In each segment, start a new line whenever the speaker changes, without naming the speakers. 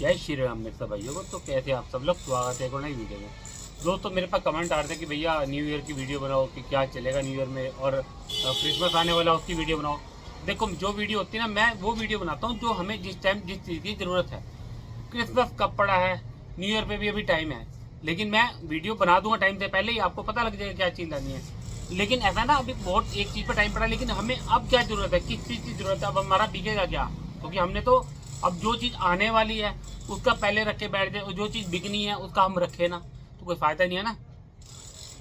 जय श्री राम मेरे सब भाइयों को। तो कैसे आप सब लोग, स्वागत है एक और नई वीडियो में। दोस्तों मेरे पास कमेंट आ रहे थे कि भैया न्यू ईयर की वीडियो बनाओ कि क्या चलेगा न्यू ईयर में, और क्रिसमस आने वाला उसकी वीडियो बनाओ। देखो जो वीडियो होती है ना, मैं वो वीडियो बनाता हूँ जो हमें जिस टाइम जिस चीज़ की ज़रूरत है। क्रिसमस कब पड़ा है, न्यू ईयर पे भी अभी टाइम है, लेकिन मैं वीडियो बना दूंगा टाइम से पहले ही, आपको पता लग जाएगा क्या चीज़ लानी है। लेकिन ऐसा ना अभी बहुत एक चीज़ पर टाइम पड़ा, लेकिन हमें अब क्या ज़रूरत है, किस चीज़ की ज़रूरत है, अब हमारा बिकेगा क्या, क्योंकि हमने तो अब जो चीज़ आने वाली है उसका पहले रख के बैठ जाए, और जो चीज़ बिकनी है उसका हम रखे ना, तो कोई फ़ायदा नहीं है ना।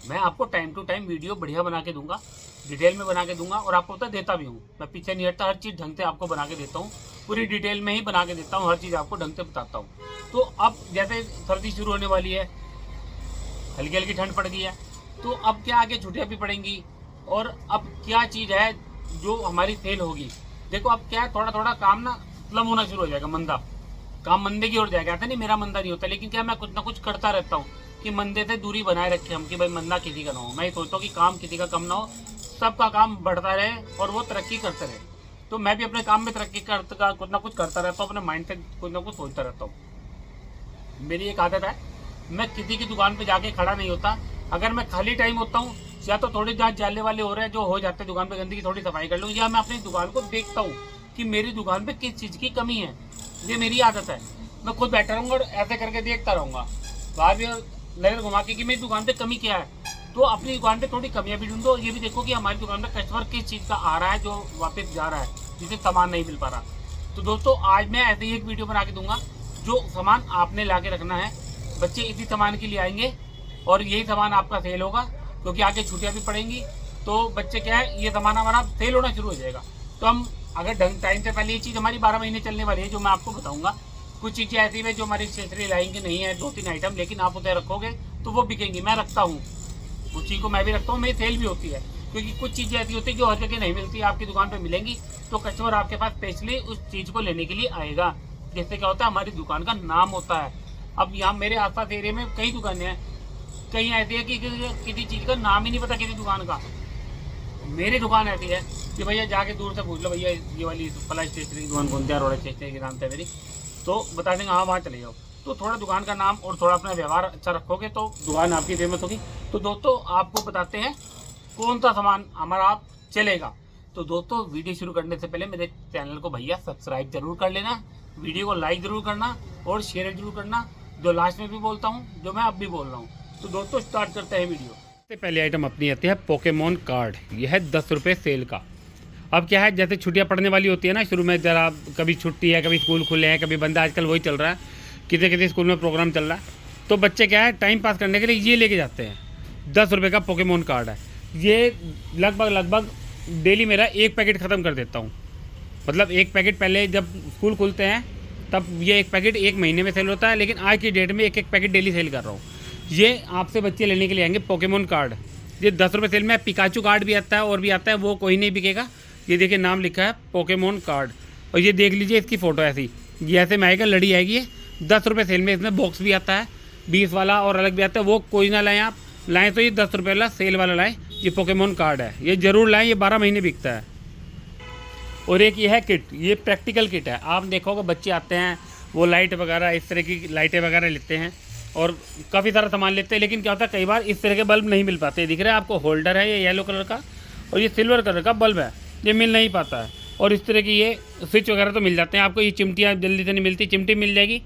मैं आपको टाइम टू टाइम वीडियो बढ़िया बना के दूंगा, डिटेल में बना के दूंगा, और आपको पता देता भी हूँ, मैं पीछे नहीं हटता, हर चीज़ ढंग से आपको बना के देता हूँ, पूरी डिटेल में ही बना के देता हूँ, हर चीज़ आपको ढंग से बताता हूँ। तो अब जैसे सर्दी शुरू होने वाली है, हल्की हल्की ठंड पड़ गई है, तो अब क्या आगे छुट्टियाँ भी पड़ेंगी, और अब क्या चीज़ है जो हमारी सेल होगी। देखो अब क्या है, थोड़ा थोड़ा काम ना स्लम होना शुरू हो जाएगा, मंदा काम मंदे की ओर जाएगा। ऐसा नहीं मेरा मंदा नहीं होता, लेकिन क्या मैं कुछ ना कुछ करता रहता हूँ कि मंदे से दूरी बनाए रखे हम, कि भाई मंदा किसी का ना हो। मैं सोचता हूँ कि काम किसी का कम ना हो, सबका काम बढ़ता रहे और वो तरक्की करते रहे। तो मैं भी अपने काम में तरक्की करता, कुछ ना कुछ करता रहता हूँ, अपने माइंड से कुछ ना कुछ सोचता रहता हूँ। मेरी एक आदत है, मैं किसी की दुकान पे जाके खड़ा नहीं होता। अगर मैं खाली टाइम होता हूँ, या तो थोड़े जहाँ जाले वाले हो रहे हैं जो हो जाते हैं दुकान पे, गंदगी थोड़ी सफाई कर लूँ, या मैं अपनी दुकान को देखता हूँ कि मेरी दुकान पे किस चीज़ की कमी है। ये मेरी आदत है, मैं खुद बैठा रहूँगा और ऐसे करके देखता रहूँगा, बाहर भी नजर घुमा के कि मेरी दुकान पे कमी क्या है। तो अपनी दुकान पे थोड़ी कमियाँ भी ढूंढो, और ये भी देखो कि हमारी दुकान पे कस्टमर किस चीज़ का आ रहा है जो वापस जा रहा है, जिसे सामान नहीं मिल पा रहा। तो दोस्तों आज मैं ऐसे ही एक वीडियो बना के दूंगा, जो सामान आपने ला के रखना है। बच्चे इसी सामान के लिए आएंगे और यही सामान आपका सेल होगा, क्योंकि आगे छुट्टियाँ भी पड़ेंगी। तो बच्चे क्या है, ये सामान हमारा सेल होना शुरू हो जाएगा। तो हम अगर ढंग टाइम से पहले, ये चीज़ हमारी 12 महीने चलने वाली है, जो मैं आपको बताऊंगा। कुछ चीज़ें ऐसी है जो हमारी स्टेशनरी लाइन की नहीं है, 2-3 आइटम, लेकिन आप उसे रखोगे तो वो बिकेंगी। मैं रखता हूँ उस चीज़ को, मैं भी रखता हूँ, मेरी सेल भी होती है, क्योंकि कुछ चीज़ें ऐसी होती है जो हर जगह नहीं मिलती, आपकी दुकान पर मिलेंगी। तो कस्टमर आपके पास स्पेशली उस चीज़ को लेने के लिए आएगा। जिससे क्या होता है, हमारी दुकान का नाम होता है। अब यहाँ मेरे आसपास एरिया में कई दुकानें हैं, कहीं ऐसी है कि किसी चीज़ का नाम ही नहीं पता किसी दुकान का। मेरी दुकान ऐसी है कि भैया जाके दूर से पूछ लो, भैया ये वाली फला स्टेशनरी की दुकान कौन सी, रोड स्टेशनरी के नाम से मेरी, तो बता देंगे हाँ वहाँ चले जाओ। तो थोड़ा दुकान का नाम और थोड़ा अपना व्यवहार अच्छा रखोगे तो दुकान आपकी फेमस होगी। तो दोस्तों आपको बताते हैं कौन सा सामान हमारा आप चलेगा। तो दोस्तों वीडियो शुरू करने से पहले मेरे चैनल को भैया सब्सक्राइब जरूर कर लेना, वीडियो को लाइक जरूर करना और शेयर जरूर करना, जो लास्ट में भी बोलता हूँ, जो मैं अब भी बोल रहा हूँ। तो दोस्तों स्टार्ट करते हैं वीडियो। सबसे पहली आइटम अपनी आती है पोकेमोन कार्ड। यह है 10 रुपये सेल का। अब क्या है, जैसे छुट्टियां पड़ने वाली होती है ना, शुरू में जरा कभी छुट्टी है, कभी स्कूल खुले हैं, कभी बंदा, आजकल वही चल रहा है, किसी किसी स्कूल में प्रोग्राम चल रहा है, तो बच्चे क्या है टाइम पास करने के लिए ये लेके जाते हैं। 10 रुपये का पोकेमोन कार्ड है। ये लगभग डेली मेरा एक पैकेट ख़त्म कर देता हूँ। मतलब एक पैकेट पहले जब स्कूल खुलते हैं तब ये एक पैकेट एक महीने में सेल होता है, लेकिन आज की डेट में एक एक पैकेट डेली सेल कर रहा हूँ। ये आपसे बच्चे लेने के लिए आएंगे पोकेमोन कार्ड। ये 10 रुपये सेल में पिकाचू कार्ड भी आता है, और भी आता है, वो कोई नहीं बिकेगा। ये देखिए नाम लिखा है पोकेमोन कार्ड, और ये देख लीजिए इसकी फ़ोटो ऐसी, ये ऐसे में आएगा, लड़ी आएगी। ये 10 रुपये सेल में इसमें बॉक्स भी आता है, 20 वाला और अलग भी आता है। वो कोई ना लाएँ, आप लाएँ तो ये 10 रुपये वाला सेल वाला लाएँ। ये पोकेमोन कार्ड है, ये ज़रूर लाएँ, ये 12 महीने बिकता है। और एक ये है किट, ये प्रैक्टिकल किट है। आप देखोगे बच्चे आते हैं, वो लाइट वगैरह, इस तरह की लाइटें वगैरह लेते हैं और काफ़ी सारा सामान लेते हैं, लेकिन क्या होता है कई बार इस तरह के बल्ब नहीं मिल पाते। दिख रहा है आपको, होल्डर है ये येलो कलर का, और ये सिल्वर कलर का बल्ब है, ये मिल नहीं पाता है। और इस तरह की ये स्विच वगैरह तो मिल जाते हैं आपको। ये चिमटियाँ जल्दी से नहीं मिलती, चिमटी मिल जाएगी।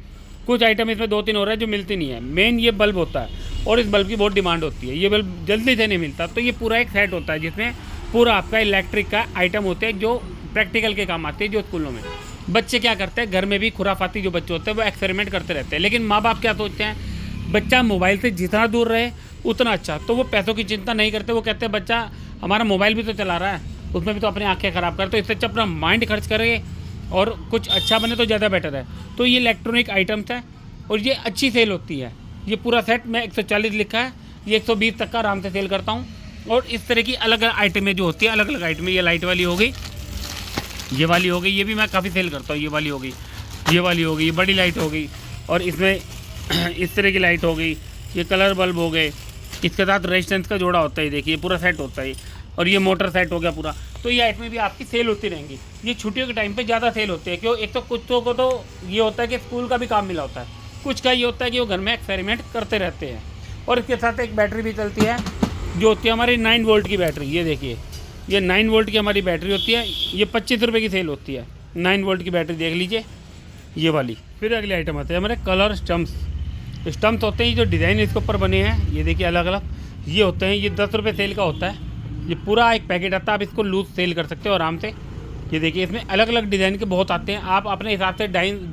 कुछ आइटम इसमें 2-3 हो रहा है जो मिलती नहीं है। मेन ये बल्ब होता है, और इस बल्ब की बहुत डिमांड होती है। ये बल्ब जल्दी से नहीं मिलता, तो ये पूरा एक सेट होता है जिसमें पूरा आपका इलेक्ट्रिक का आइटम होते हैं, जो प्रैक्टिकल के काम आते हैं। जो स्कूलों में बच्चे क्या करते हैं, घर में भी खुराफाती जो बच्चे होते हैं वो एक्सपेरिमेंट करते रहते हैं, लेकिन माँ बाप क्या सोचते हैं, बच्चा मोबाइल से जितना दूर रहे उतना अच्छा। तो वो पैसों की चिंता नहीं करते, वो कहते हैं बच्चा हमारा मोबाइल भी तो चला रहा है, उसमें भी तो अपनी आंखें ख़राब करे, तो इससे अच्छा अपना माइंड खर्च करे और कुछ अच्छा बने तो ज़्यादा बेटर है। तो ये इलेक्ट्रॉनिक आइटम्स हैं और ये अच्छी सेल होती है। ये पूरा सेट में 140 लिखा है, ये 120 तक का आराम से सेल करता हूँ। और इस तरह की अलग अलग आइटमें जो होती है, अलग अलग आइटमें, ये लाइट वाली हो गई, ये वाली हो गई, ये भी मैं काफ़ी सेल करता हूँ। ये वाली हो गई, ये वाली हो गई, ये बड़ी लाइट हो गई, और इसमें इस तरह की लाइट हो गई, ये कलर बल्ब हो गए, इसके साथ रेजिस्टेंस का जोड़ा होता है, देखिए पूरा सेट होता है। और ये मोटर सेट हो गया पूरा। तो ये आइटमें भी आपकी सेल होती रहेंगी। ये छुट्टियों के टाइम पे ज़्यादा सेल होते हैं, क्यों? एक तो कुछ को तो ये होता है कि स्कूल का भी काम मिला होता है, कुछ का ये होता है कि वो घर में एक्सपेरिमेंट करते रहते हैं। और इसके साथ एक बैटरी भी चलती है जो होती है हमारी 9 वोल्ट की बैटरी। ये देखिए, ये 9 वोल्ट की हमारी बैटरी होती है, ये 25 रुपये की सेल होती है। 9 वोल्ट की बैटरी देख लीजिए, ये वाली। फिर अगले आइटम आते हैं हमारे कलर स्टम्प्स। स्टम्प्स होते हैं जो डिज़ाइन इसके ऊपर बने हैं, ये देखिए अलग अलग ये होते हैं। ये 10 रुपये सेल का होता है, ये पूरा एक पैकेट आता है। आप इसको लूज सेल कर सकते हो आराम से। ये देखिए, इसमें अलग अलग डिज़ाइन के बहुत आते हैं, आप अपने हिसाब से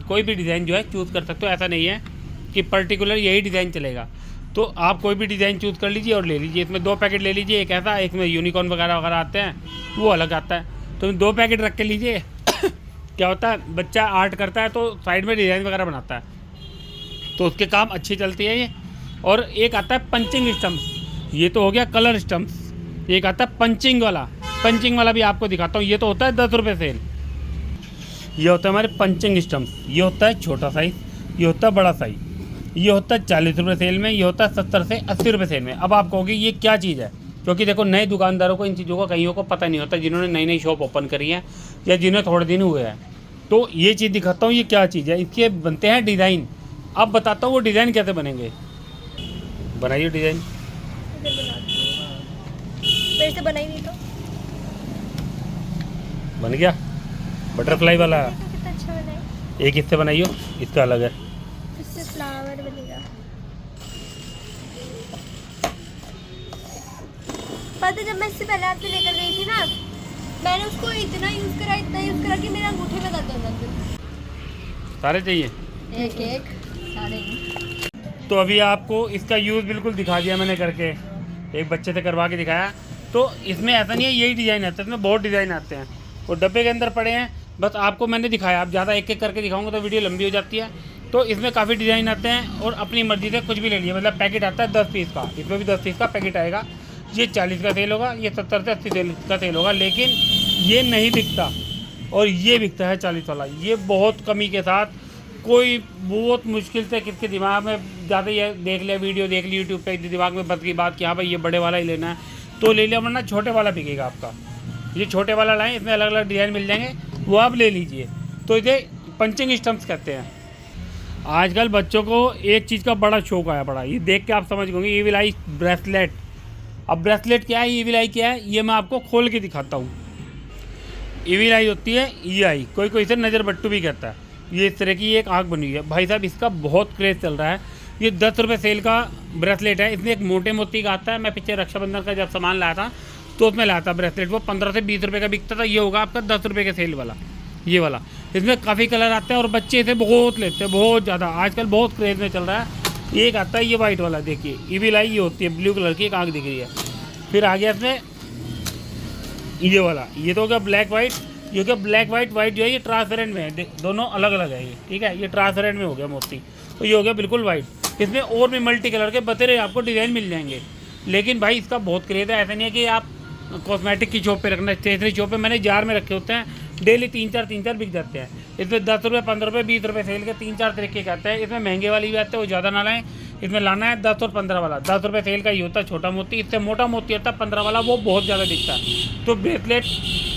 कोई भी डिज़ाइन जो है चूज़ कर सकते हो। ऐसा नहीं है कि पर्टिकुलर यही डिज़ाइन चलेगा, तो आप कोई भी डिज़ाइन चूज़ कर लीजिए और ले लीजिए। इसमें 2 पैकेट ले लीजिए, एक ऐसा, एक में यूनिकॉर्न वगैरह वगैरह आते हैं, वो अलग आता है। तो 2 पैकेट रख के लीजिए। क्या होता है, बच्चा आर्ट करता है तो साइड में डिज़ाइन वगैरह बनाता है, तो उसके काम अच्छी चलती है ये। और एक आता है पंचिंग स्टम्प्स, ये तो हो गया कलर स्टम्प्स। एक आता है पंचिंग वाला भी आपको दिखाता हूँ। ये तो होता है 10 रुपये सेल। ये होता है हमारे पंचिंग स्टम्प्स, ये होता है छोटा साइज़, ये होता है बड़ा साइज़। ये होता है 40 रुपये सेल में, ये होता है 70 से 80 रुपये सेल में। अब आप कहोगे ये क्या चीज़ है, क्योंकि देखो नए दुकानदारों को इन चीज़ों का कईयों को पता नहीं होता, जिन्होंने नई नई शॉप ओपन करी है या जिन्हें थोड़े दिन हुए हैं। तो ये चीज़ दिखाता हूँ, ये क्या चीज़ है। इसके बनते हैं डिज़ाइन। अब बताता हूँ वो डिज़ाइन कैसे बनेंगे। बनाइए डिज़ाइन।
मेरे से बना ही नहीं तो
बन गया बटरफ्लाई वाला।
कितना अच्छा बना है।
एक इससे बनाइयो, इसका अलग है।
इससे फ्लावर बनेगा। पता जब मैं इससे पहले आपसे लेकर गई थी ना, मैंने उसको इतना यूज़ करा कि मेरे अंगूठे में दर्द होने लगा।
सारे चाहिए?
एक सारे।
तो अभी आपको इसका यूज़ बिल्कुल दिखा दिया मैंने करके, एक बच्चे से करवा के दिखाया। तो इसमें ऐसा नहीं है यही डिज़ाइन आता है, इसमें बहुत डिज़ाइन आते हैं और डब्बे के अंदर पड़े हैं। बस आपको मैंने दिखाया, आप ज़्यादा एक एक करके दिखाऊंगा तो वीडियो लंबी हो जाती है। तो इसमें काफ़ी डिज़ाइन आते हैं और अपनी मर्ज़ी से कुछ भी ले लीजिए। मतलब पैकेट आता है 10 पीस का, इसमें भी 10 पीस का पैकेट आएगा। ये 40 का सेल होगा, ये 70 से 80 का सेल होगा, लेकिन ये नहीं बिकता और ये बिकता है 40 वाला। ये बहुत कमी के साथ, कोई बहुत मुश्किल से किसके दिमाग में ज़्यादा ये देख लिया, वीडियो देख ली यूट्यूब पे, दिमाग में बस की बात कि हाँ भाई ये बड़े वाला ही लेना है तो ले लिया, वरना छोटे वाला बिकेगा आपका। ये छोटे वाला लाएँ, इसमें अलग अलग डिज़ाइन मिल जाएंगे, वो आप ले लीजिए। तो इसे पंचिंग स्टम्प्स कहते हैं। आजकल बच्चों को एक चीज़ का बड़ा शौक आया पड़ा, ये देख के आप समझ गए, ईविल आई ब्रेसलेट। अब ब्रेसलेट क्या है, ईविल आई क्या है, ये मैं आपको खोल के दिखाता हूँ। ईविल आई होती है ये आई, कोई कोई इसे नज़र बट्टू भी कहता है। ये इस तरह की एक आँख बनी हुई है। भाई साहब इसका बहुत क्रेज़ चल रहा है। ये 10 रुपये सेल का ब्रेसलेट है। इसमें एक मोटे मोती का आता है। मैं पीछे रक्षाबंधन का जब सामान लाया था तो उसमें लाया था ब्रेसलेट, वो 15 से 20 रुपये का बिकता था। ये होगा आपका 10 रुपये के सेल वाला, ये वाला। इसमें काफ़ी कलर आते हैं और बच्चे इसे बहुत लेते हैं, बहुत ज़्यादा। आजकल बहुत क्रेज़ में चल रहा है। एक आता है ये वाइट वाला, देखिए ईविल आई ये होती है, ब्लू कलर की एक आँख दिख रही है। फिर आ गया इसमें ये वाला, ये तो हो गया ब्लैक वाइट। ये क्या ब्लैक वाइट जो है ये ट्रांसपेरेंट में है, दोनों अलग अलग है ये, ठीक है। ये ट्रांसपेरेंट में हो गया मोती, तो ये हो गया बिल्कुल वाइट। इसमें और भी मल्टी कलर के बतेरे आपको डिज़ाइन मिल जाएंगे। लेकिन भाई इसका बहुत क्रेज़ है। ऐसा नहीं है कि आप कॉस्मेटिक की शॉप पे रखना, स्टेशनरी शॉप पे मैंने जार में रखे होते हैं, डेली 3-4 बिक जाते हैं। इसमें 10 रुपये, 15 रुपये, 20 रुपये सेल के 3-4 तरीके के आते हैं। इसमें महंगे वाली भी आते हैं, वो ज़्यादा ना लाएँ। इसमें लाना है 10 और 15 वाला। 10 रुपये सेल का ये होता है छोटा मोती, इससे मोटा मोती होता है 15 वाला, वो बहुत ज़्यादा दिखता है। तो ब्रेसलेट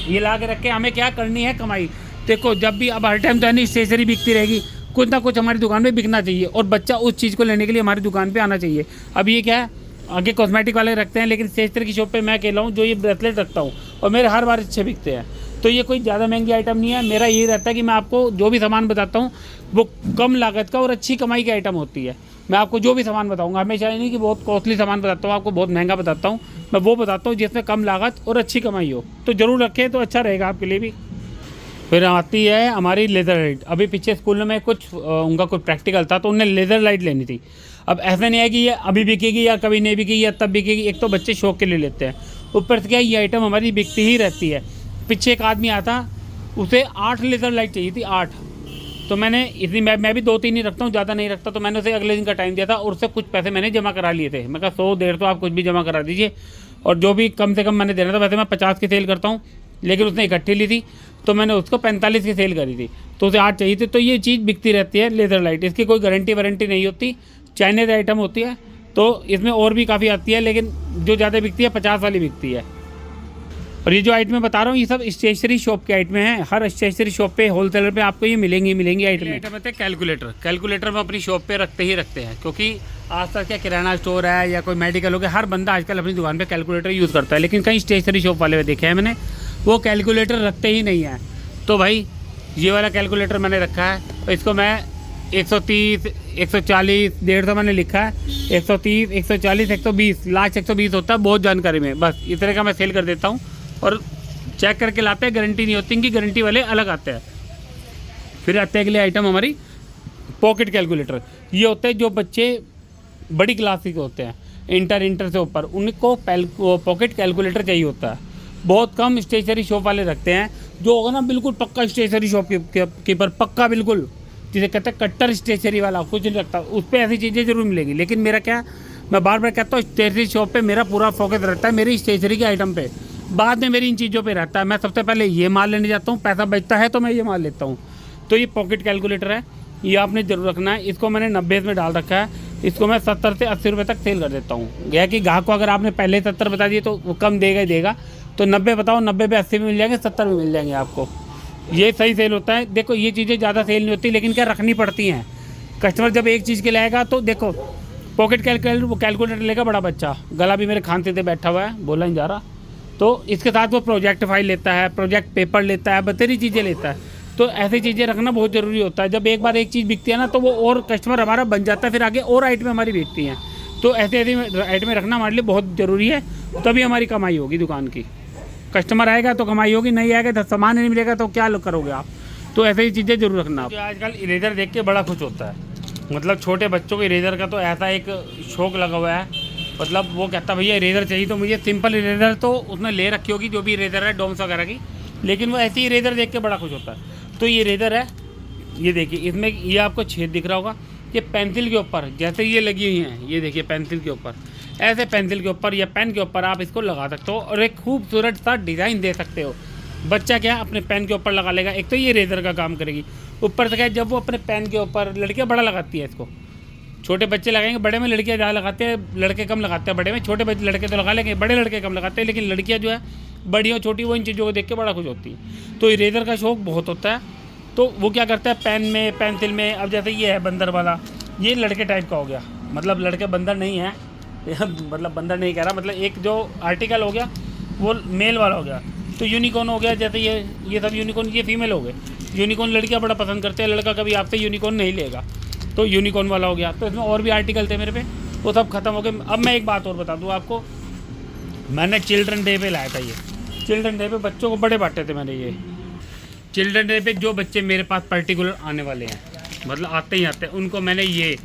ये ला के रख के हमें क्या करनी है, कमाई। देखो जब भी, अब हर टाइम तो नहीं स्टेशनरी बिकती रहेगी, कुछ ना कुछ हमारी दुकान पे बिकना चाहिए और बच्चा उस चीज़ को लेने के लिए हमारी दुकान पे आना चाहिए। अब ये क्या है, आगे कॉस्मेटिक वाले रखते हैं, लेकिन स्टेशनरी की शॉप पे मैं अकेला हूँ जो ये ब्रेसलेट रखता हूँ और मेरे हर बार अच्छे बिकते हैं। तो ये कोई ज़्यादा महंगी आइटम नहीं है। मेरा यही रहता है कि मैं आपको जो भी सामान बताता हूँ वो कम लागत का और अच्छी कमाई की आइटम होती है। मैं आपको जो भी सामान बताऊँगा, हमेशा ये नहीं कि बहुत कॉस्टली सामान बताता हूँ, आपको बहुत महंगा बताता हूँ। मैं वो बताता हूँ जिसमें कम लागत और अच्छी कमाई हो, तो ज़रूर रखें, तो अच्छा रहेगा आपके लिए भी। फिर आती है हमारी लेज़र लाइट। अभी पीछे स्कूल में कुछ उनका कुछ प्रैक्टिकल था तो उन्हें लेज़र लाइट लेनी थी। अब ऐसा नहीं है कि ये अभी बिकेगी या कभी नहीं बिकेगी या तब बिकेगी। एक तो बच्चे शौक के लिए लेते हैं, ऊपर से क्या ये आइटम हमारी बिकती ही रहती है। पीछे एक आदमी आता, उसे 8 लेज़र लाइट चाहिए थी, 8। तो मैंने इतनी, मैं भी 2-3 ही रखता हूँ, ज़्यादा नहीं रखता। तो मैंने उसे अगले दिन का टाइम दिया था और उससे कुछ पैसे मैंने जमा करा लिए थे। मैं कहा 100-150 तो आप कुछ भी जमा करा दीजिए, और जो भी कम से कम मैंने देना था, वैसे मैं 50 की सेल करता हूँ, लेकिन उसने इकट्ठी ली थी तो मैंने उसको 45 की सेल करी थी, तो उसे 8 चाहिए थी। तो ये चीज़ बिकती रहती है लेज़र लाइट, इसकी कोई गारंटी वारंटी नहीं होती, चाइनीज आइटम होती है। तो इसमें और भी काफ़ी आती है, लेकिन जो ज़्यादा बिकती है 50 वाली बिकती है। और ये जो आइटमें बता रहा हूँ ये सब स्टेशनरी शॉप के आइटमें हैं। हर स्टेशनरी शॉप पे होलसेलर पे आपको ये मिलेंगी आइटमें। आइटम होते हैं कैलकुलेटर हम अपनी शॉप पे रखते हैं, क्योंकि आज तक क्या किराना स्टोर है या कोई मेडिकल हो गया, हर बंदा आजकल अपनी दुकान पे कैलकुलेटर यूज़ करता है। लेकिन कई स्टेशनरी शॉप वाले देखे हैं मैंने, वो कैलकुलेटर रखते ही नहीं हैं। तो भाई ये वाला कैलकुलेटर मैंने रखा है, तो इसको मैं 130, 140, 150 मैंने लिखा है, 130, 140, 120, लास्ट 120 होता है बहुत जानकारी में। बस इतने का मैं सेल कर देता हूँ और चेक करके लाते हैं, गारंटी नहीं होती, इनकी गारंटी वाले अलग आते हैं। फिर आते हैं अगले आइटम हमारी पॉकेट कैलकुलेटर। ये होते हैं जो बच्चे बड़ी क्लास के होते हैं, इंटर से ऊपर, उनको पॉकेट कैलकुलेटर चाहिए होता है। बहुत कम स्टेशनरी शॉप वाले रखते हैं, जो होगा ना बिल्कुल पक्का स्टेशनरी शॉप कीपर, पक्का बिल्कुल, जिसे कहते हैं कट्टर स्टेशनरी वाला, कुछ नहीं रखता। उस पर ऐसी चीज़ें जरूर मिलेगी। लेकिन मेरा क्या, मैं बार बार कहता हूँ, स्टेशनरी शॉप पे मेरा पूरा फोकस रहता है मेरी स्टेशनरी के आइटम पे, बाद में मेरी इन चीज़ों पे रहता है। मैं सबसे पहले ये माल लेने जाता हूँ, पैसा बचता है तो मैं ये माल लेता हूँ। तो ये पॉकेट कैलकुलेटर है, ये आपने ज़रूर रखना है। इसको मैंने 90 में डाल रखा है, इसको मैं 70 से 80 रुपये तक सेल कर देता हूँ। यह कि ग्राहक को अगर आपने पहले 70 बता दिए तो वो कम देगा ही देगा, तो 90 बताओ, 90 पे 80 भी मिल जाएंगे, 70 भी मिल जाएंगे आपको। ये सही सेल होता है। देखो ये चीज़ें ज़्यादा सेल नहीं होती, लेकिन क्या रखनी पड़ती हैं। कस्टमर जब एक चीज़ के लाएगा तो देखो, पॉकेट कैलकुलेटर लेगा बड़ा बच्चा, गला भी मेरे खांसी से बैठा हुआ है, बोला नहीं जा रहा, तो इसके साथ वो प्रोजेक्ट फाइल लेता है, प्रोजेक्ट पेपर लेता है, बतेरी चीज़ें लेता है। तो ऐसी चीज़ें रखना बहुत ज़रूरी होता है। जब एक बार एक चीज़ बिकती है ना, तो वो और कस्टमर हमारा बन जाता है, फिर आगे और आइटमें हमारी बिकती हैं। तो ऐसे आइटमें रखना हमारे लिए बहुत ज़रूरी है, तभी हमारी कमाई होगी दुकान की। कस्टमर आएगा तो कमाई होगी, नहीं आएगा तो सामान नहीं मिलेगा तो क्या करोगे आप। तो ऐसे ही चीज़ें जरूर रखना। आजकल इरेजर देख के बड़ा खुश होता है, मतलब छोटे बच्चों को इरेजर का तो ऐसा एक शौक लगा हुआ है, मतलब वो कहता भैया इरेजर चाहिए, तो मुझे सिंपल इरेजर तो उसने ले रखी होगी, जो भी इरेजर है डोम्स वगैरह की, लेकिन वो ऐसी इरेजर देख के बड़ा खुश होता है। तो ये इरेजर है, ये देखिए, इसमें ये आपको छेद दिख रहा होगा, ये पेंसिल के ऊपर जैसे ये लगी हुई हैं, ये देखिए पेंसिल के ऊपर, ऐसे पेंसिल के ऊपर या पेन के ऊपर आप इसको लगा सकते हो और एक खूबसूरत सा डिज़ाइन दे सकते हो। बच्चा क्या अपने पेन के ऊपर लगा लेगा, एक तो ये इरेजर का काम करेगी, ऊपर से क्या जब वो अपने पेन के ऊपर, लड़कियाँ बड़ा लगाती है इसको, छोटे बच्चे लगाएंगे, बड़े में लड़कियाँ ज़्यादा लगाते हैं, लड़के कम लगाते हैं बड़े में, छोटे बच्चे लड़के तो लगा लेंगे, बड़े लड़के कम लगाते हैं, लेकिन लड़कियाँ जो है बड़ी और छोटी वो इन चीज़ों को देख के बड़ा खुश होती है। तो इरेजर का शौक बहुत होता है, तो वो क्या करता है पेन में, पेंसिल में। अब जैसे ये है बंदर वाला, ये लड़के टाइप का हो गया, मतलब लड़के बंदर नहीं है, मतलब बंदर नहीं कह रहा, मतलब एक जो आर्टिकल हो गया वो मेल वाला हो गया। तो यूनिकॉर्न हो गया, जैसे ये सब यूनिकॉर्न, ये फीमेल हो गए। यूनिकॉर्न लड़कियाँ बड़ा पसंद करते हैं, लड़का कभी आपसे यूनिकॉर्न नहीं लेगा, तो यूनिकॉर्न वाला हो गया। तो इसमें और भी आर्टिकल थे मेरे पे, वो सब खत्म हो गए। अब मैं एक बात और बता दूँ आपको, मैंने चिल्ड्रन डे पे लाया था ये, चिल्ड्रन डे पे बच्चों को बड़े बांटे थे मैंने ये। चिल्ड्रन डे पे जो बच्चे मेरे पास पर्टिकुलर आने वाले हैं, मतलब आते ही आते हैं, उनको मैंने ये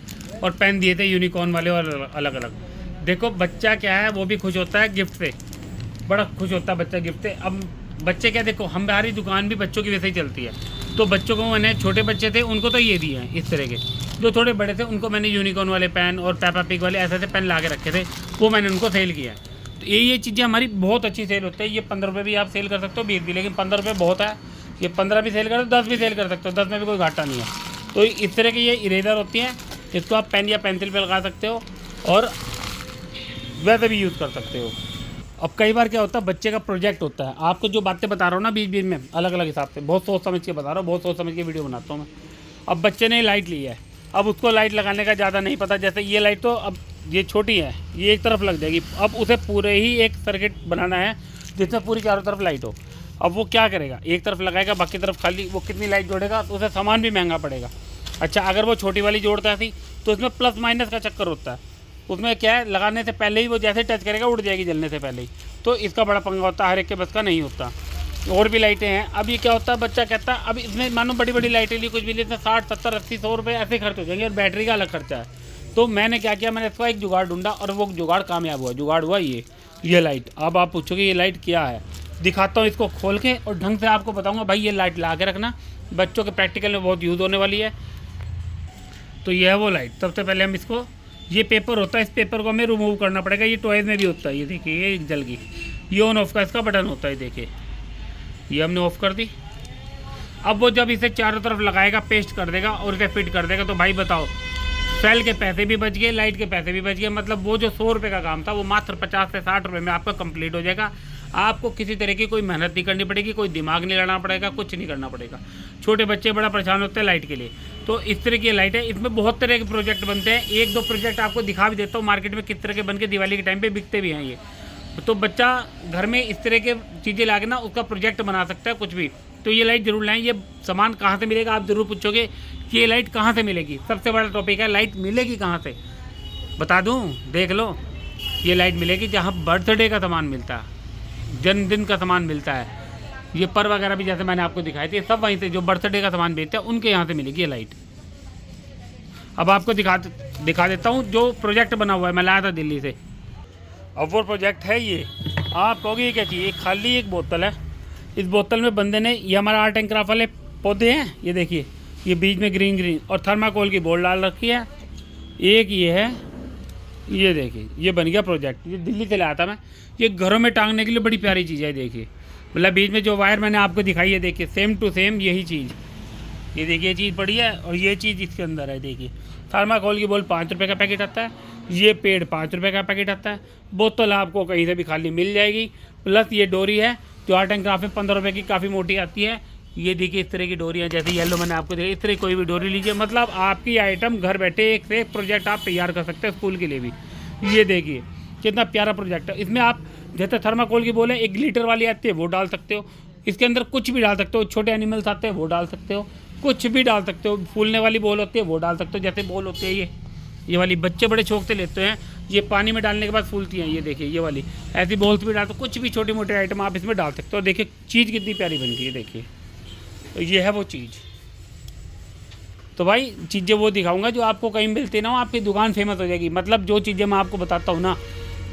और पेन दिए थे यूनिकॉर्न वाले और अलग अलग। देखो बच्चा क्या है, वो भी खुश होता है गिफ्ट से, बड़ा खुश होता है बच्चा गिफ्ट से। अब बच्चे क्या, देखो हमारी दुकान भी बच्चों की वैसे ही चलती है, तो बच्चों को मैंने, छोटे बच्चे थे उनको तो ये दिए हैं इस तरह के, जो थोड़े बड़े थे उनको मैंने यूनिकॉर्न वाले पेन और पेपा पिग वाले ऐसे ऐसे पेन ला के रखे थे, वो मैंने उनको सेल किया है। तो ये चीज़ें हमारी बहुत अच्छी सेल होती है। ये 15 रुपये भी आप सेल कर सकते हो 20 भी, लेकिन 15 रुपये बहुत है, ये 15 भी सेल करो, 10 भी सेल कर सकते हो, 10 में भी कोई घाटा नहीं है। तो इस तरह की ये इरेजर होती हैं, इसको आप पेन या पेंसिल पे लगा सकते हो और वैसे भी यूज़ कर सकते हो। अब कई बार क्या होता है, बच्चे का प्रोजेक्ट होता है, आपको जो बातें बता रहा हूँ ना बीच बीच में अलग अलग हिसाब से, बहुत सोच समझ के बता रहा हूँ, बहुत सोच समझ के वीडियो बनाता हूँ मैं। अब बच्चे ने लाइट ली है, अब उसको लाइट लगाने का ज़्यादा नहीं पता, जैसे ये लाइट तो अब ये छोटी है, ये एक तरफ लग जाएगी, अब उसे पूरे ही एक सर्किट बनाना है जिसमें पूरी चारों तरफ लाइट हो। अब वो क्या करेगा, एक तरफ लगाएगा, बाकी तरफ खाली, वो कितनी लाइट जोड़ेगा, तो उसे सामान भी महंगा पड़ेगा। अच्छा अगर वो छोटी वाली जोड़ता है तो उसमें प्लस माइनस का चक्कर होता है, उसमें क्या है, लगाने से पहले ही वो जैसे टच करेगा उड़ जाएगी जलने से पहले ही, तो इसका बड़ा पंगा होता है, हर एक के बस का नहीं होता। और भी लाइटें हैं। अब ये क्या होता है, बच्चा कहता है, अब इसमें मानो बड़ी बड़ी लाइटें ली, कुछ भी लेते 60 70 80 100 रुपये ऐसे खर्च हो जाएंगे, और बैटरी का अलग खर्चा है। तो मैंने क्या किया, मैंने इसका एक जुगाड़ ढूंढा और वो जुगाड़ कामयाब हुआ। जुगाड़ हुआ ये लाइट। अब आप पूछोगे ये लाइट क्या है, दिखाता हूँ इसको खोल के और ढंग से आपको बताऊँगा, भाई ये लाइट ला के रखना, बच्चों के प्रैक्टिकल में बहुत यूज़ होने वाली है। तो ये है वो लाइट। सबसे पहले हम इसको, ये पेपर होता है, इस पेपर को हमें रिमूव करना पड़ेगा, ये टॉयज़ में भी होता है, ये देखिए ये जल गई, ये ऑन ऑफ का इसका बटन होता है, देखिए ये हमने ऑफ़ कर दी। अब वो जब इसे चारों तरफ लगाएगा, पेस्ट कर देगा और इसे फिट कर देगा, तो भाई बताओ, सेल के पैसे भी बच गए, लाइट के पैसे भी बच गए, मतलब वो जो 100 रुपये का काम था वो मात्र 50 से 60 रुपये में आपका कंप्लीट हो जाएगा। आपको किसी तरह की कोई मेहनत नहीं करनी पड़ेगी, कोई दिमाग नहीं लगाना पड़ेगा, कुछ नहीं करना पड़ेगा। छोटे बच्चे बड़ा परेशान होते हैं लाइट के लिए। तो इस तरह की लाइट है, इसमें बहुत तरह के प्रोजेक्ट बनते हैं। एक दो प्रोजेक्ट आपको दिखा भी देता हूँ मार्केट में किस तरह के बन के दिवाली के टाइम पे बिकते भी हैं ये। तो बच्चा घर में इस तरह के चीज़ें ला के ना उसका प्रोजेक्ट बना सकता है कुछ भी। तो ये लाइट जरूर लाएं। ये सामान कहाँ से मिलेगा आप जरूर पूछोगे कि ये लाइट कहाँ से मिलेगी। सबसे बड़ा टॉपिक है लाइट मिलेगी कहाँ से, बता दूँ, देख लो। ये लाइट मिलेगी जहाँ बर्थडे का सामान मिलता है, जन्मदिन का सामान मिलता है, ये पर वगैरह भी जैसे मैंने आपको दिखाई थी, सब वहीं से जो बर्थडे का सामान बेचते हैं उनके यहाँ से मिलेगी ये लाइट। अब आपको दिखा देता हूँ जो प्रोजेक्ट बना हुआ है, मैं लाया था दिल्ली से। अब वो प्रोजेक्ट है ये। आप कहोगे ये क्या चीज़, एक खाली एक बोतल है। इस बोतल में बंदे ने, ये हमारा आर्ट एंड क्राफ्ट वाले पौधे हैं, ये देखिए, ये बीच में ग्रीन ग्रीन और थर्माकोल की बोल डाल रखी है। एक ये है, ये देखिए, ये बन गया प्रोजेक्ट। ये दिल्ली से लाया था मैं। ये घरों में टांगने के लिए बड़ी प्यारी चीज़ है। देखिए मतलब बीच में जो वायर मैंने आपको दिखाई है, देखिए सेम टू सेम यही चीज़। ये देखिए चीज़ पड़ी है और ये चीज़ इसके अंदर है। देखिए थर्माकोल की बोल 5 रुपये का पैकेट आता है, ये पेड़ 5 रुपये का पैकेट आता है। बोतल आपको कहीं से भी खाली मिल जाएगी। प्लस ये डोरी है जो आर्ट एंड क्राफ्ट में 15 रुपये की काफ़ी मोटी आती है। ये देखिए इस तरह की डोरियाँ, जैसे येलो मैंने आपको देखा, इस तरह कोई भी डोरी लीजिए। मतलब आपकी आइटम घर बैठे एक से एक प्रोजेक्ट आप तैयार कर सकते हैं स्कूल के लिए भी। ये देखिए कितना प्यारा प्रोजेक्ट है। इसमें आप जैसे थर्माकोल की बोले 1 लीटर वाली आती है वो डाल सकते हो। इसके अंदर कुछ भी डाल सकते हो, छोटे एनिमल्स आते हैं वो डाल सकते हो, कुछ भी डाल सकते हो। फूलने वाली बॉल होती है वो डाल सकते हो, जैसे बॉल होती है ये वाली बच्चे बड़े शौक से लेते हैं। ये पानी में डालने के बाद फूलती हैं। ये देखिए ये वाली ऐसी बॉल्स भी डाल, तो कुछ भी छोटे मोटे आइटम आप इसमें डाल सकते हो। देखिए चीज़ कितनी प्यारी बन गई है। देखिए तो ये है वो चीज़। तो भाई चीज़ें वो दिखाऊंगा जो आपको कहीं मिलती ना हो, आपकी दुकान फेमस हो जाएगी। मतलब जो चीज़ें मैं आपको बताता हूँ ना,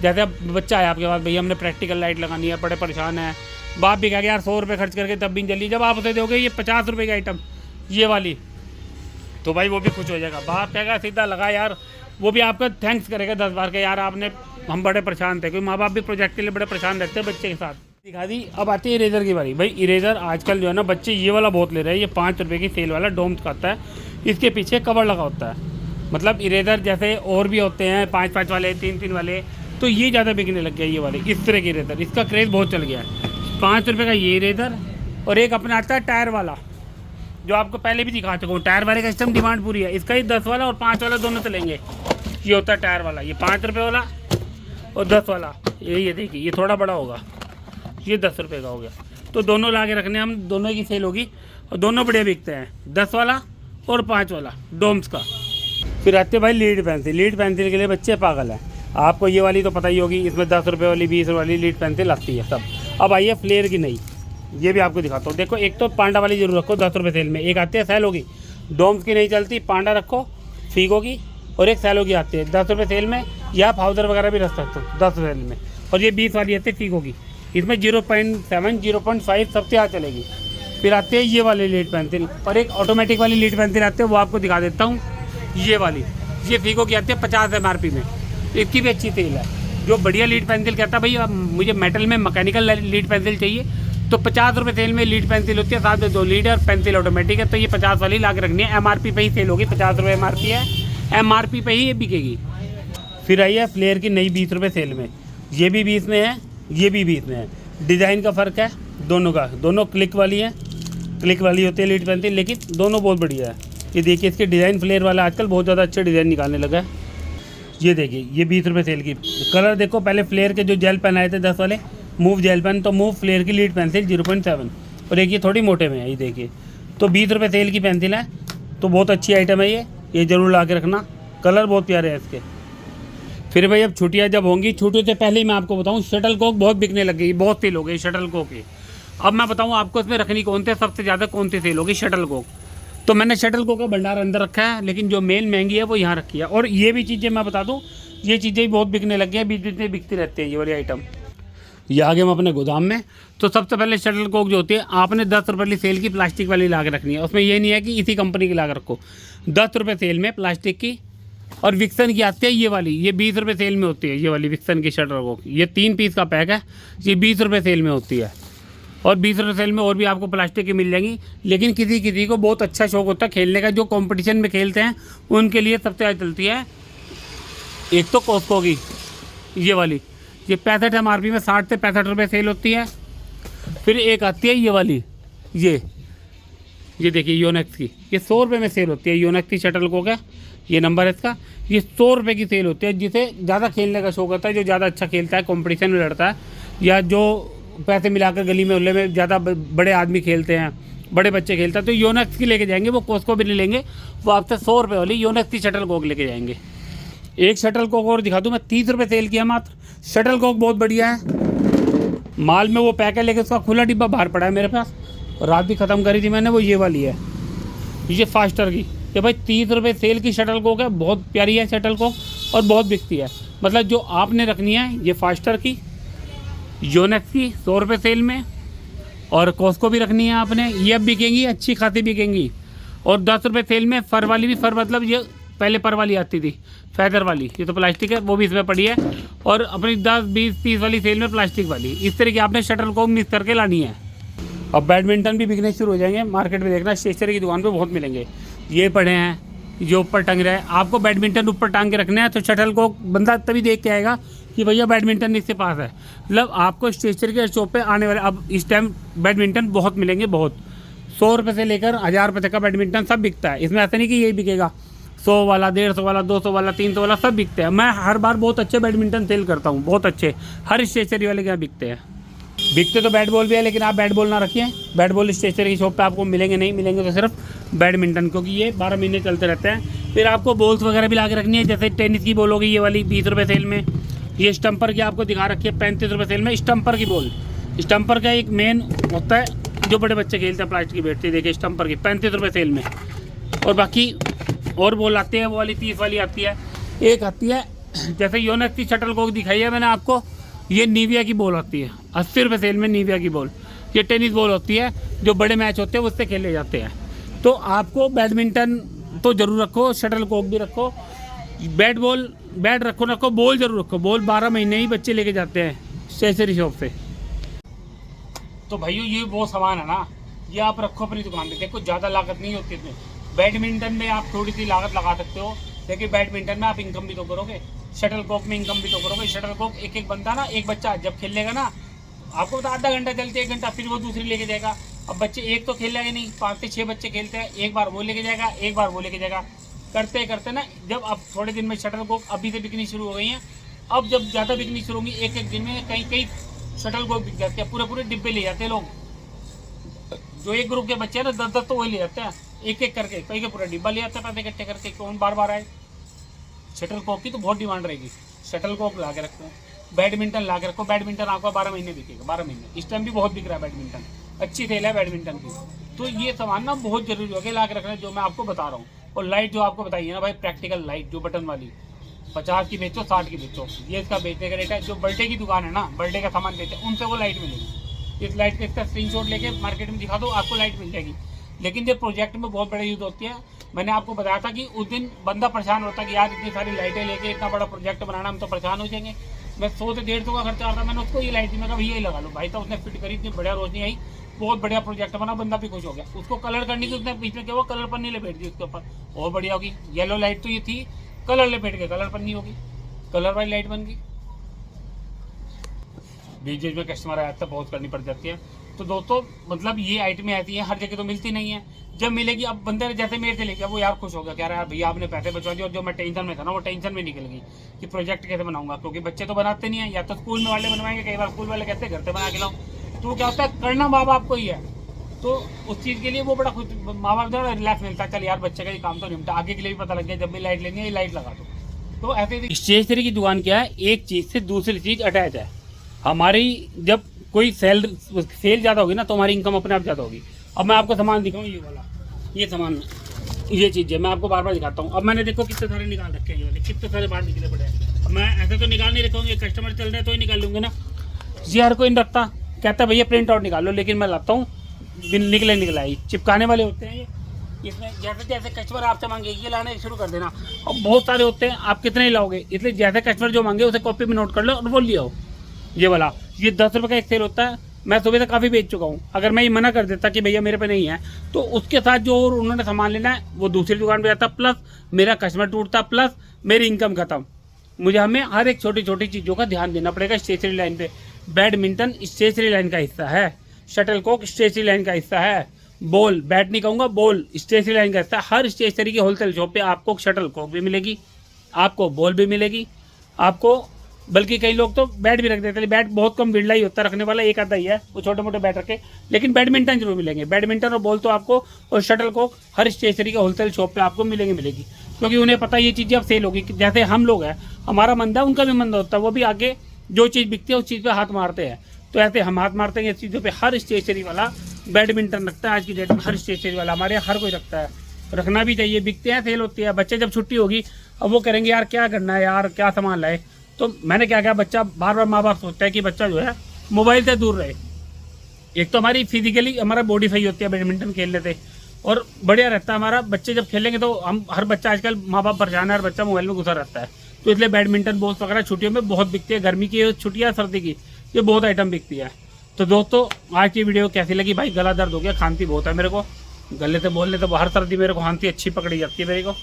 जैसे अब बच्चा है आपके पास, भैया हमने प्रैक्टिकल लाइट लगानी है, बड़े परेशान है, बाप भी कह गया यार 100 रुपये खर्च करके तब भी नहीं जली। जब आप उसे दोगे ये 50 रुपये की आइटम ये वाली, तो भाई वो भी खुश हो जाएगा। बाप कहेगा सीधा लगा यार, वो भी आपका थैंक्स करेगा 10 बार के, यार आपने, हम बड़े परेशान थे। क्योंकि माँ बाप भी प्रोजेक्ट के लिए बड़े परेशान रहते हैं बच्चे के साथ। दिखा दी। अब आती है इरेजर की बारी। भाई इरेजर आजकल जो है ना बच्चे ये वाला बहुत ले रहे हैं। ये 5 रुपये की सेल वाला डोम्स का आता है, इसके पीछे कवर लगा होता है। मतलब इरेजर जैसे और भी होते हैं 5-5 वाले, 3-3 वाले, तो ये ज़्यादा बिकने लग गया ये वाले। इस तरह के इरेजर, इसका क्रेज़ बहुत चल गया है। 5 रुपये का ये इरेजर, और एक अपना आता है टायर वाला, जो आपको पहले भी दिखा चुका हूँ। टायर वाले का सिस्टम डिमांड पूरी है। इसका ही 10 वाला और 5 वाला दोनों चलेंगे। ये होता है टायर वाला, ये 5 रुपये वाला और 10 वाला। ये देखिए ये थोड़ा बड़ा होगा, ये 10 रुपये का हो गया। तो दोनों ला के रखने, हम दोनों की सेल होगी और दोनों बढ़िया बिकते हैं, 10 वाला और 5 वाला डोम्स का। फिर आते भाई लीड पेंसिल। लीड पेंसिल के लिए बच्चे पागल हैं। आपको ये वाली तो पता ही होगी, इसमें 10 रुपये वाली, 20 वाली लीड पेंसिल आती है सब। अब आइए फ्लेयर की नई, ये भी आपको दिखाता हूँ। देखो एक तो पांडा वाली जरूर रखो 10 रुपये सेल में, एक आती है सैलो की, डोम्स की नहीं चलती, पांडा रखो फीगो की, और एक सैलो की आती है 10 रुपये सेल में, या पाउडर वगैरह भी रख सकते हो 10 सेल में। और ये 20 वाली आती है फीगो की, इसमें 0.7, 0.5 सबसे यहाँ चलेगी। फिर आते हैं ये वाली लीड पेंसिल, और एक ऑटोमेटिक वाली लीड पेंसिल आती है, वो आपको दिखा देता हूँ। ये वाली, ये फीगो की आती है 50 MRP में, इसकी भी अच्छी सेल है। जो बढ़िया लीड पेंसिल कहता है भाई अब मुझे मेटल में मैकेनिकल लीड पेंसिल चाहिए, तो 50 रुपये सेल में लीड पेंसिल होती है, साथ में 2 लीड और पेंसिल ऑटोमेटिक है। तो ये 50 वाली ला के रखनी है। MRP पे ही सेल होगी, 50 रुपये MRP है, MRP पे ही ये बिकेगी। फिर आई है फ्लेयर की नई 20 रुपये सेल में, ये भी 20 में है, ये भी 20 में है। डिज़ाइन का फ़र्क है दोनों का, दोनों क्लिक वाली है, क्लिक वाली होती है लीड पेंसिल, लेकिन दोनों बहुत बढ़िया है। ये देखिए इसके डिज़ाइन फ्लेयर वाला आजकल बहुत ज़्यादा अच्छे डिज़ाइन निकालने लगा है। ये देखिए ये 20 रुपये सेल की। कलर देखो, पहले फ्लेयर के जो जेल पेन आए थे 10 वाले, मूव जेल पेन, तो मूव फ्लेयर की लीड पेंसिल 0.7, और एक ये थोड़ी मोटे में है, ये देखिए। तो 20 रुपये सेल की पेंसिल है, तो बहुत अच्छी आइटम है ये ज़रूर ला के रखना। कलर बहुत प्यारे हैं इसके। फिर भाई अब छुट्टियाँ जब होंगी, छुट्टियों से पहले ही मैं आपको बताऊँ, शटल कॉक बहुत बिकने लग गई, बहुत सेल हो गई शटल कॉक की। अब मैं बताऊँ आपको इसमें रखनी कौन सी, सबसे ज़्यादा कौन सी सेल होगी, शटल कॉक। तो मैंने शटल कॉक का भंडार अंदर रखा है, लेकिन जो मेन महंगी है वो यहाँ रखी है। और ये भी चीज़ें मैं बता दूँ, ये चीज़ें भी बहुत बिकने लग गई हैं, बीच बीच में बिकती रहती हैं ये वाली आइटम। ये आ गए हम अपने गोदाम में। तो सबसे पहले शटल कॉक जो होती है, आपने 10 रुपये वाली सेल की प्लास्टिक वाली ला के रखनी है। उसमें ये नहीं है कि इसी कंपनी की ला के रखो, 10 रुपये सेल में प्लास्टिक की। और विक्सन की आती है ये वाली, ये 20 रुपये सेल में होती है, ये वाली विक्सन की शटल कॉक। ये 3 पीस का पैक है, ये 20 रुपये सेल में होती है। और 20 रुपये सेल में और भी आपको प्लास्टिक की मिल जाएंगी। लेकिन किसी किसी को बहुत अच्छा शौक होता है खेलने का, जो कंपटीशन में खेलते हैं उनके लिए सबसे ज़्यादा चलती है एक तो कॉस्को की ये वाली, ये 65 MRP में 60 से 65 रुपये सेल होती है। फिर एक आती है ये वाली, ये देखिए योनेक्स की, ये 100 रुपये में सेल होती है। योनेक्स की शटल कॉक है, ये नंबर है इसका, ये 100 रुपये की सेल होती है। जिसे ज़्यादा खेलने का शौक होता है, जो ज़्यादा अच्छा खेलता है, कंपटीशन में लड़ता है, या जो पैसे मिलाकर गली में उल्ले में ज़्यादा बड़े आदमी खेलते हैं, बड़े बच्चे खेलते हैं, तो योनेक्स की लेके जाएंगे। वो कॉस्को भी नहीं लेंगे, वो आपसे 100 रुपये वाली योनेक्स की शटल कॉक लेके जाएंगे। एक शटल कॉक और दिखा दूँ मैं, 30 रुपये सेल किया मात्र। शटल कॉक बहुत बढ़िया है, माल में वो पैक है, लेकिन उसका खुला डिब्बा बाहर पड़ा है मेरे पास, रात भी ख़त्म करी थी मैंने। वो ये वाली है, ये फास्टर की, कि भाई 30 रुपये सेल की शटल कॉक है, बहुत प्यारी है शटल कॉक और बहुत बिकती है। मतलब जो आपने रखनी है, ये फास्टर की, योनेक्स की 100 रुपये सेल में, और कॉस्को भी रखनी है आपने, ये अब बिकेंगी, अच्छी खासी बिकेंगी। और 10 रुपये सेल में फर वाली भी, फर मतलब ये पहले पर वाली आती थी, फैदर वाली, ये तो प्लास्टिक है, वो भी इसमें पड़ी है। और अपनी 10, 20, 30 वाली सेल में प्लास्टिक वाली, इस तरह की आपने शटल कॉक मिक्स करके लानी है। अब बैडमिंटन भी बिकने शुरू हो जाएंगे मार्केट में, देखना स्टेशनरी की दुकान पे बहुत मिलेंगे। ये पड़े हैं, जो ऊपर टंग रहे हैं। आपको बैडमिंटन ऊपर टांग के रखना है, तो शटल कॉक बंदा तभी देख के आएगा कि भैया बैडमिंटन इसके पास है। मतलब आपको स्टेशनरी के शॉप पे आने वाले अब इस टाइम बैडमिंटन बहुत मिलेंगे, बहुत। 100 रुपये से लेकर 1000 रुपये तक का बैडमिंटन सब बिकता है। इसमें ऐसा नहीं कि यही बिकेगा, 100 वाला, 150 वाला, 200 वाला, 300 वाला सब बिकते हैं। मैं हर बार बहुत अच्छे बैडमिंटन सेल करता हूँ, बहुत अच्छे, हर स्टेशनरी वाले के यहाँ बिकते हैं। बिकते तो बैट बॉल भी है, लेकिन आप बैट बॉल ना रखिए, बैट बॉल स्टेशनरी की शॉप पे आपको मिलेंगे नहीं, मिलेंगे तो सिर्फ बैडमिंटन, क्योंकि ये 12 महीने चलते रहते हैं। फिर आपको बॉल्स वगैरह भी ला के रखनी है, जैसे टेनिस की बॉल होगी ये वाली 20 रुपये सेल में। ये स्टम्पर की आपको दिखा रखी है 35 रुपये सेल में। स्टम्पर की बॉल, स्टम्पर का एक मेन होता है जो बड़े बच्चे खेलते हैं, प्लास्टिक की बैठती है, देखिए स्टम्पर की 35 रुपये सेल में। और बाकी और बॉल आती है, वो वाली 30 वाली आती है। एक आती है जैसे योनेक्स की शटल कॉक दिखाई है मैंने आपको, ये नीविया की बॉल आती है 80 रुपये सेल में। नीविया की बॉल, ये टेनिस बॉल होती है, जो बड़े मैच होते हैं उससे खेले जाते हैं। तो आपको बैडमिंटन तो ज़रूर रखो, शटल कॉक भी रखो, बैट बॉल, बैट रखो, बॉल ज़रूर रखो। बॉल 12 महीने ही बच्चे लेके जाते हैं स्टेशनरी शॉप से। तो भाइयों ये वो सामान है ना, ये आप रखो अपनी दुकान पे। देखो ज़्यादा लागत नहीं होती इसमें। बैडमिंटन में आप थोड़ी सी लागत लगा सकते हो, लेकिन बैडमिंटन में आप इनकम भी तो करोगे, शटल कॉक में इनकम भी तो करोगे। शटल कॉक एक बंदा ना, एक बच्चा जब खेल लेगा ना, आपको पता आधा घंटा चलते 1 घंटा, फिर वो दूसरी लेके जाएगा। अब बच्चे एक तो खेल लेंगे नहीं, 5 से 6 बच्चे खेलते हैं, एक बार वो लेके जाएगा, एक बार वो लेके जाएगा, करते करते ना, जब अब थोड़े दिन में शटल कॉक अभी से बिकनी शुरू हो गई हैं। अब जब ज़्यादा बिकनी शुरू होंगी, एक दिन में कई शटल कॉक बिक जाते हैं, पूरे डिब्बे ले जाते हैं लोग। जो एक ग्रुप के बच्चे हैं ना, 10-10 तो वही ले जाते हैं, एक करके, कई के पूरा डिब्बा ले जाते हैं पैसे इकट्ठे करके, कौन बार आए। शटल कॉक की तो बहुत डिमांड रहेगी, शटल कॉक ला के रखो। बैडमिंटन ला के रखो, बैडमिंटन आपका 12 महीने बिकेगा, 12 महीने। इस टाइम भी बहुत बिक रहा है बैडमिंटन, अच्छी सेल है बैडमिंटन की। तो ये सामान ना बहुत जरूरी हो गया ला के रखना, जो मैं आपको बता रहा हूँ। और लाइट जो आपको बताइए ना भाई, प्रैक्टिकल लाइट जो बटन वाली, 50 की बेचो, 60 की बेचो, ये इसका बेचने का रेट है। जो बर्थडे की दुकान है ना, बर्थडे का सामान बेचते हैं, उनसे वो लाइट मिलेगी। इस लाइट का इसका स्क्रीनशॉट लेके मार्केट में दिखा दो, आपको लाइट मिल जाएगी। लेकिन ये प्रोजेक्ट में बहुत बड़े यूज होती है। मैंने आपको बताया था कि उस दिन बंदा परेशान होता कि यार इतनी सारी लाइटें लेके इतना बड़ा प्रोजेक्ट बनाना, हम तो परेशान हो जाएंगे। मैं 100 से 150 का खर्चा आ रहा, मैंने उसको ये लाइट दी, मैं कहा भैया ही लगा लो भाई। तो उसने फिट करी, इतनी बढ़िया रोशनी आई, बहुत बढ़िया प्रोजेक्ट बना, बंदा भी खुश हो गया। उसको कलर करने की उसने बीच में क्या हुआ, कलर पन्नी लपेट दी उसके ऊपर, और बढ़िया होगी। येलो लाइट तो ये थी, कलर लपेट के कलर पन्नी होगी, कलर वाली लाइट बन गई। बीच बीच में कस्टमर आया था, बहुत करनी पड़ जाती है। तो दोस्तों मतलब ये आइटमें ऐसी हैं, हर जगह तो मिलती नहीं है। जब मिलेगी, अब बंदे ने जैसे मेरे से लेके वो यार खुश हो गया, कह रहा है भैया आपने पैसे बचवा दिए। और जो मैं टेंशन में था ना, वो टेंशन में निकल गई कि प्रोजेक्ट कैसे बनाऊंगा, क्योंकि बच्चे तो बनाते नहीं है, या तो स्कूल में वाले बनवाएंगे, कई बार स्कूल वाले कहते हैं घर से बना के लाओ। तो क्या होता है, करना माँ बाप को ही है। तो उस चीज़ के लिए वो बड़ा खुश, माँ बाप जो रिलैक्स मिलता है, चल यार बच्चे का ये काम तो निपटा, आगे के लिए भी पता लग गया, जब भी लाइट लेनी है ये लाइट लगा दो। तो ऐसे स्टेशनरी की दुकान क्या है, एक चीज़ से दूसरी चीज़ अटैच है। हमारी जब कोई सेल ज़्यादा होगी ना, तो हमारी इनकम अपने आप ज़्यादा होगी। अब मैं आपको सामान दिखाऊँ, ये वाला, ये सामान, ये चीज़ है, मैं आपको बार बार दिखाता हूँ। अब मैंने देखो कितने सारे निकाल रखे हैं, ये वाले कितने सारे बाहर निकले पड़े हैं। अब मैं ऐसे तो निकाल नहीं रखूँगी, कस्टमर चल रहे हैं तो ही निकाल लूँगे ना। जी हर कोई नहीं रखता, कहता है भैया प्रिंट आउट निकाल लो, लेकिन मैं लाता हूँ निकला ही, चिपकाने वाले होते हैं ये। इसमें जैसे जैसे कस्टमर आपसे मांगे ये लाने शुरू कर देना। और बहुत सारे होते हैं, आप कितने ही लाओगे, इसलिए जैसे कस्टमर जो मांगे उसे कॉपी में नोट कर लो और वो ले आओ। ये वाला, ये 10 रुपये का एक सेल होता है, मैं सुबह से काफ़ी बेच चुका हूँ। अगर मैं ये मना कर देता कि भैया मेरे पे नहीं है, तो उसके साथ जो और उन्होंने सामान लेना है वो दूसरी दुकान पे जाता, प्लस मेरा कस्टमर टूटता, प्लस मेरी इनकम खत्म। हमें हर एक छोटी छोटी चीज़ों का ध्यान देना पड़ेगा स्टेशनरी लाइन पे। बैडमिंटन स्टेशनरी लाइन का हिस्सा है, शटल कॉक स्टेशनरी लाइन का हिस्सा है, बॉल, बैट नहीं कहूँगा, बॉल स्टेशनरी लाइन का हिस्सा है। हर स्टेशनरी की होलसेल शॉप पे आपको शटल कॉक भी मिलेगी, आपको बॉल भी मिलेगी, आपको बल्कि कई लोग तो बैट भी रख देते हैं। बैट बहुत कम बिरला ही होता है रखने वाला, एक आधा ही है वो छोटे मोटे बैट रखे, लेकिन बैडमिंटन जरूर मिलेंगे। बैडमिंटन और बॉल तो आपको और शटल कॉक हर स्टेशनरी के होलसेल शॉप पे आपको मिलेगी, क्योंकि उन्हें पता ये चीज़ें अब सेल होगी। जैसे हम लोग हैं, हमारा मंदा है, उनका भी मंदा होता है, वो भी आगे जो चीज़ बिकती है उस चीज़ पे हाथ मारते हैं। तो ऐसे हम हाथ मारते हैं इस चीज़ों पे। हर स्टेशनरी वाला बैडमिंटन रखता है आज की डेट में, हर स्टेशनरी वाला, हमारे यहाँ हर कोई रखता है, रखना भी चाहिए। बिकते हैं, सेल होती है। बच्चे जब छुट्टी होगी अब वो करेंगे यार क्या करना है यार, क्या सामान लाए, तो मैंने क्या किया, बच्चा बार बार माँ बाप सोचता है कि बच्चा जो है मोबाइल से दूर रहे। एक तो हमारी फिजिकली हमारा बॉडी सही होती है बैडमिंटन खेलने से, और बढ़िया रहता है हमारा। बच्चे जब खेलेंगे तो हम, हर बच्चा आजकल माँ बाप परेशान है, हर बच्चा मोबाइल में घुसा रहता है, तो इसलिए बैडमिंटन बॉल्स वगैरह छुट्टियों में बहुत बिकती है। गर्मी की छुट्टियाँ, सर्दी की, ये बहुत आइटम बिकती है। तो दोस्तों आज की वीडियो कैसी लगी भाई? गला दर्द हो गया, खांसी बहुत है मेरे को, गले से बोलने तो हर सर्दी मेरे को खांसी अच्छी पकड़ी जाती है मेरे को।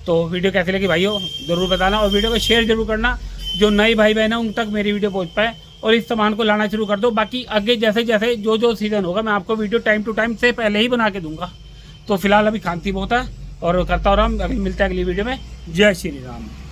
तो वीडियो कैसी लगी भाइयों ज़रूर बताना, और वीडियो को शेयर जरूर करना, जो नए भाई बहन हैं उन तक मेरी वीडियो पहुंच पाए, और इस सामान को लाना शुरू कर दो। बाकी आगे जैसे जैसे जो सीज़न होगा मैं आपको वीडियो टाइम टू टाइम से पहले ही बना के दूंगा। तो फिलहाल अभी खांसी बहुत है और करता हो रहा हूँ। अभी मिलता है अगली वीडियो में। जय श्री राम।